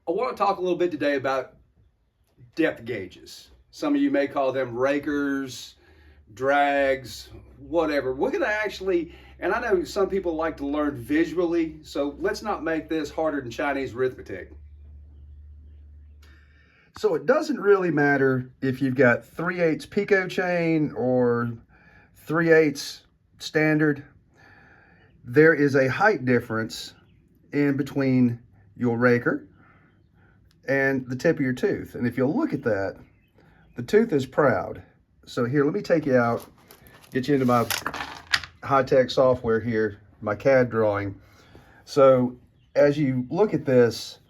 I want to talk a little bit today about depth gauges. Some of you may call them rakers, drags, whatever. We're going to actually, and I know some people like to learn visually, so let's not make this harder than Chinese arithmetic. So it doesn't really matter if you've got 3/8 pico chain or 3/8 standard. There is a height difference in between your raker and the tip of your tooth. And if you'll look at that, the tooth is proud. So here, let me take you out, get you into my high-tech software here, my CAD drawing. So as you look at this,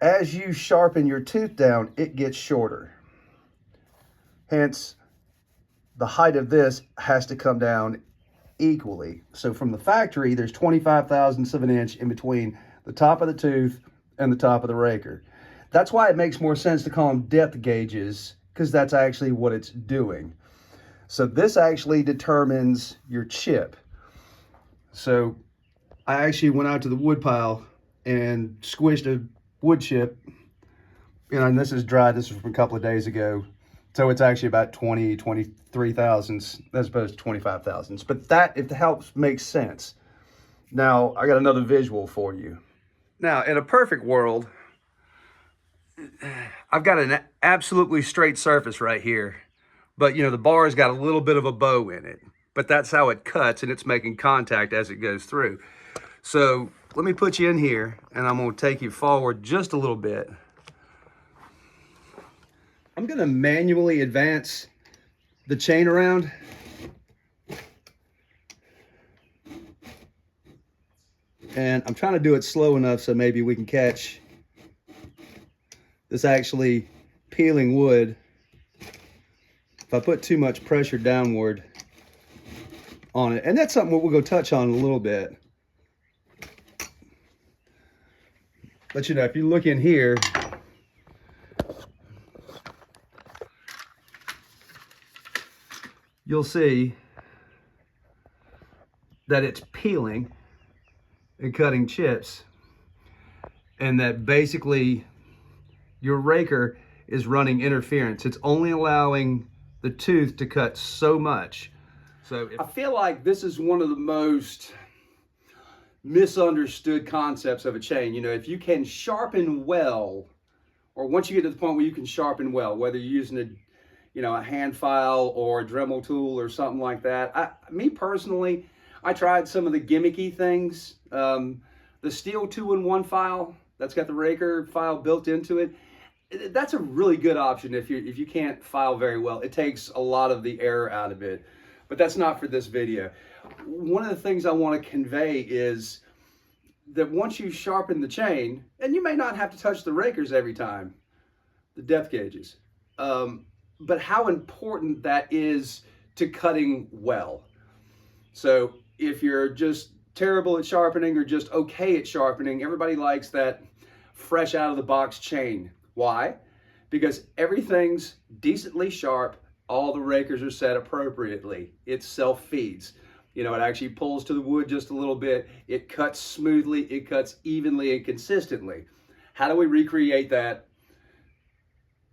as you sharpen your tooth down, it gets shorter. Hence, the height of this has to come down equally. So from the factory, there's 25 thousandths of an inch in between the top of the tooth and the top of the raker. That's why it makes more sense to call them depth gauges, because that's actually what it's doing. So this actually determines your chip. So I actually went out to the wood pile and squished a wood chip, and this is dry. This was from a couple of days ago. So it's actually about 23 thousandths as opposed to 25 thousandths. But that, if it helps, makes sense. Now, I got another visual for you. Now, in a perfect world, I've got an absolutely straight surface right here. But, you know, the bar's got a little bit of a bow in it. But that's how it cuts, and it's making contact as it goes through. So let me put you in here, and I'm going to take you forward just a little bit. I'm going to manually advance the chain around. And I'm trying to do it slow enough so maybe we can catch this actually peeling wood. If I put too much pressure downward on it, and that's something we'll go touch on in a little bit. But you know, if you look in here, you'll see that it's peeling and cutting chips, and that basically your raker is running interference. It's only allowing the tooth to cut so much. So I feel like this is one of the most misunderstood concepts of a chain. You know, if you can sharpen well, or once you get to the point where you can sharpen well, whether you're using a hand file or a Dremel tool or something like that. Me personally, I tried some of the gimmicky things. The steel 2-in-1 file that's got the raker file built into it. That's a really good option if you can't file very well. It takes a lot of the error out of it, but that's not for this video. One of the things I want to convey is that once you sharpen the chain, and you may not have to touch the rakers every time, the depth gauges, but how important that is to cutting well. So if you're just terrible at sharpening or just okay at sharpening, everybody likes that fresh out of the box chain. Why? Because everything's decently sharp. All the rakers are set appropriately. It self-feeds. You know, it actually pulls to the wood just a little bit. It cuts smoothly. It cuts evenly and consistently. How do we recreate that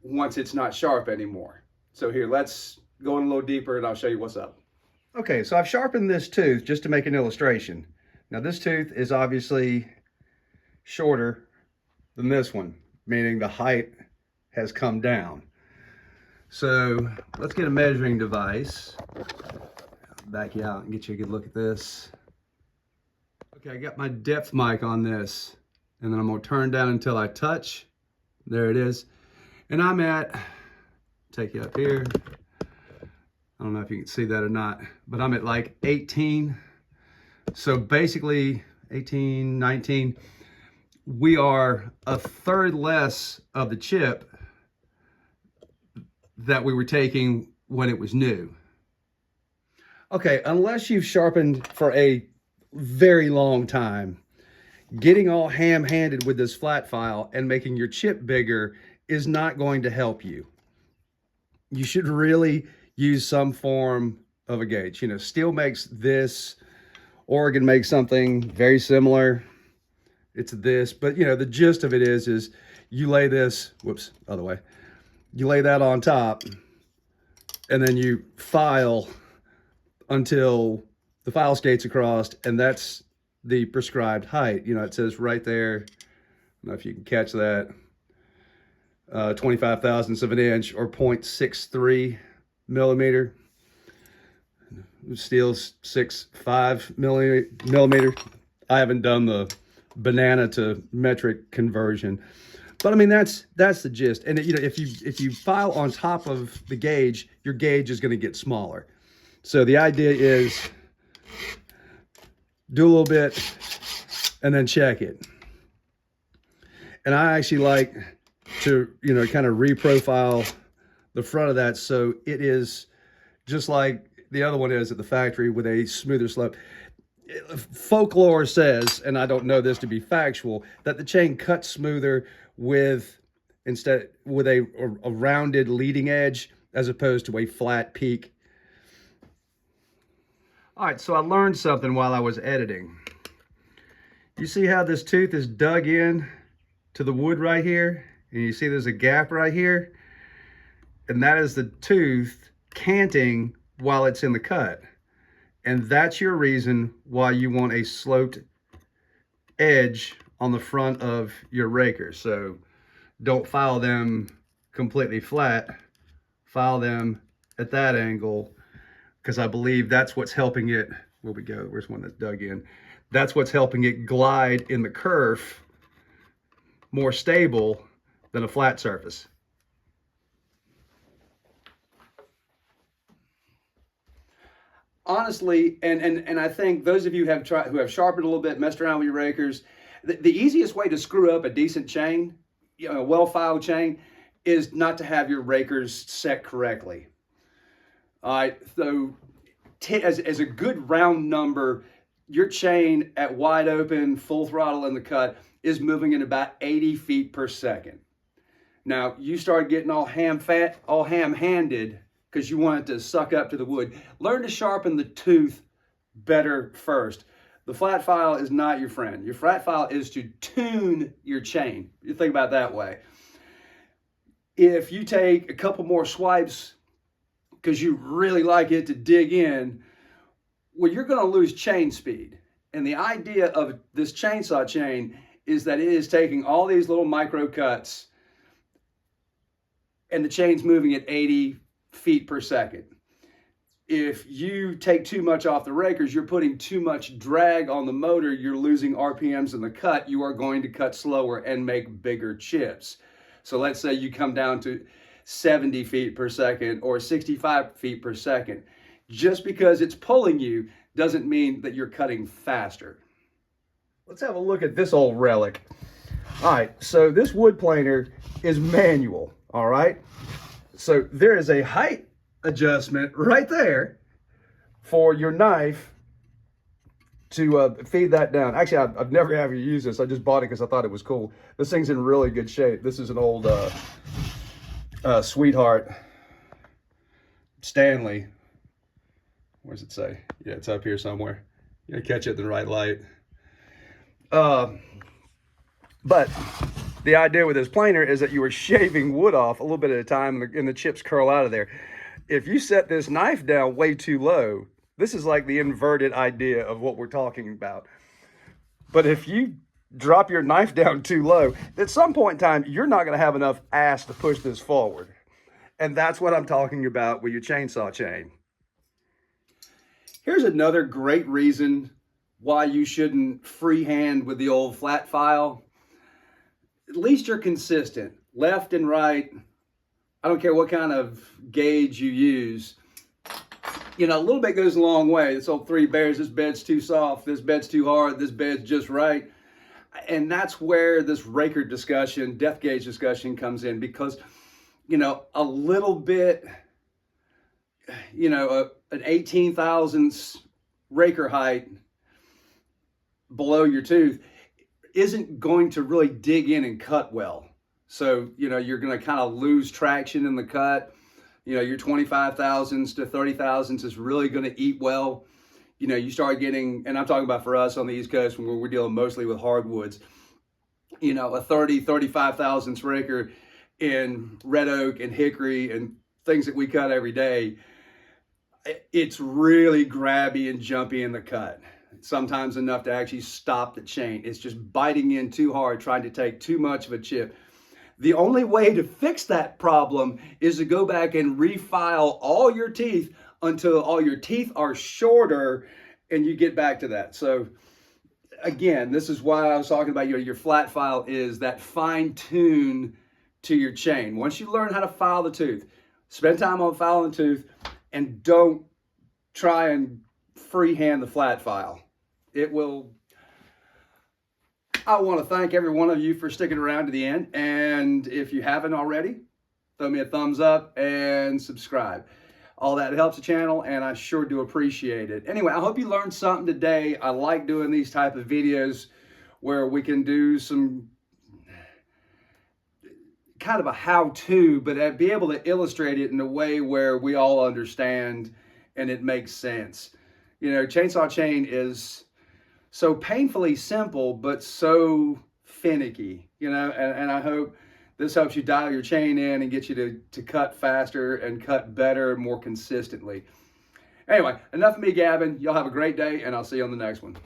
once it's not sharp anymore? So here, let's go in a little deeper and I'll show you what's up. Okay, so I've sharpened this tooth just to make an illustration. Now this tooth is obviously shorter than this one, meaning the height has come down. So let's get a measuring device. Back you out and get you a good look at this. Okay, I got my depth mic on this, and then I'm gonna turn down until I touch. There it is. And I'm at, take you up here. I don't know if you can see that or not, but I'm at like 18. So basically 18, 19. We are a third less of the chip that we were taking when it was new. Okay, unless you've sharpened for a very long time, getting all ham-handed with this flat file and making your chip bigger is not going to help you. You should really use some form of a gauge. You know, steel makes this, Oregon makes something very similar. it's this, but you know, the gist of it is you lay this, whoops, other way. You lay that on top and then you file until the file skates across, and that's the prescribed height. You know, it says right there, I don't know if you can catch that, 25 thousandths of an inch or 0.63 millimeter. Steel's 6.5 millimeter. I haven't done the banana to metric conversion, but I mean that's the gist. And you know, if you file on top of the gauge, your gauge is going to get smaller. So the idea is do a little bit and then check it. And I actually like to, you know, kind of reprofile the front of that so it is just like the other one is at the factory with a smoother slope. Folklore says, and I don't know this to be factual, that the chain cuts smoother with a rounded leading edge as opposed to a flat peak. All right, so I learned something while I was editing. You see how this tooth is dug in to the wood right here? And you see there's a gap right here? And that is the tooth canting while it's in the cut. And that's your reason why you want a sloped edge on the front of your rakers. So don't file them completely flat, file them at that angle, because I believe that's what's helping it, where we go, where's one that's dug in? That's what's helping it glide in the kerf more stable than a flat surface. Honestly, and I think those of you who have sharpened a little bit, messed around with your rakers, the easiest way to screw up a decent chain, you know, a well-filed chain, is not to have your rakers set correctly. All right, so as a good round number, your chain at wide open, full throttle in the cut is moving at about 80 feet per second. Now, you start getting all ham-handed because you want it to suck up to the wood. Learn to sharpen the tooth better first. The flat file is not your friend. Your flat file is to tune your chain. You think about it that way. If you take a couple more swipes because you really like it to dig in, well, you're going to lose chain speed. And the idea of this chainsaw chain is that it is taking all these little micro cuts and the chain's moving at 80 feet per second. If you take too much off the rakers, you're putting too much drag on the motor, you're losing RPMs in the cut, you are going to cut slower and make bigger chips. So let's say you come down to 70 feet per second or 65 feet per second. Just because it's pulling you doesn't mean that you're cutting faster. Let's have a look at this old relic. All right, so this wood planer is manual, all right? So there is a height adjustment right there for your knife to feed that down. Actually, I've never had to use this. I just bought it because I thought it was cool. This thing's in really good shape. This is an old Sweetheart Stanley. Where does it say? Yeah, it's up here somewhere. You gotta catch it in the right light. But the idea with this planer is that you are shaving wood off a little bit at a time and the chips curl out of there. If you set this knife down way too low, this is like the inverted idea of what we're talking about. But if you drop your knife down too low, at some point in time, you're not going to have enough ass to push this forward. And that's what I'm talking about with your chainsaw chain. Here's another great reason why you shouldn't freehand with the old flat file. At least you're consistent, left and right. I don't care what kind of gauge you use. You know, a little bit goes a long way. This old Three Bears, this bed's too soft, this bed's too hard, this bed's just right. And that's where this raker discussion, depth gauge discussion comes in, because, you know, a little bit, you know, an 18 thousandths raker height below your tooth isn't going to really dig in and cut well. So, you know, you're going to kind of lose traction in the cut. You know, your 25 thousandths to 30 thousandths is really going to eat well. You know, you start getting, and I'm talking about for us on the East Coast when we're dealing mostly with hardwoods, you know, a 35 thousandths raker in red oak and hickory and things that we cut every day, it's really grabby and jumpy in the cut. Sometimes enough to actually stop the chain. It's just biting in too hard, trying to take too much of a chip. The only way to fix that problem is to go back and refile all your teeth until all your teeth are shorter and you get back to that. So again, this is why I was talking about your flat file is that fine tune to your chain. Once you learn how to file the tooth, spend time on filing the tooth and don't try and freehand the flat file. It will. I want to thank every one of you for sticking around to the end. And if you haven't already, throw me a thumbs up and subscribe. All that helps the channel, and I sure do appreciate it. Anyway, I hope you learned something today. I like doing these type of videos where we can do some kind of a how-to, but be able to illustrate it in a way where we all understand and it makes sense. You know, chainsaw chain is so painfully simple, but so finicky, you know, and I hope this helps you dial your chain in and get you to cut faster and cut better, more consistently. Anyway, enough of me gabbing. Y'all have a great day, and I'll see you on the next one.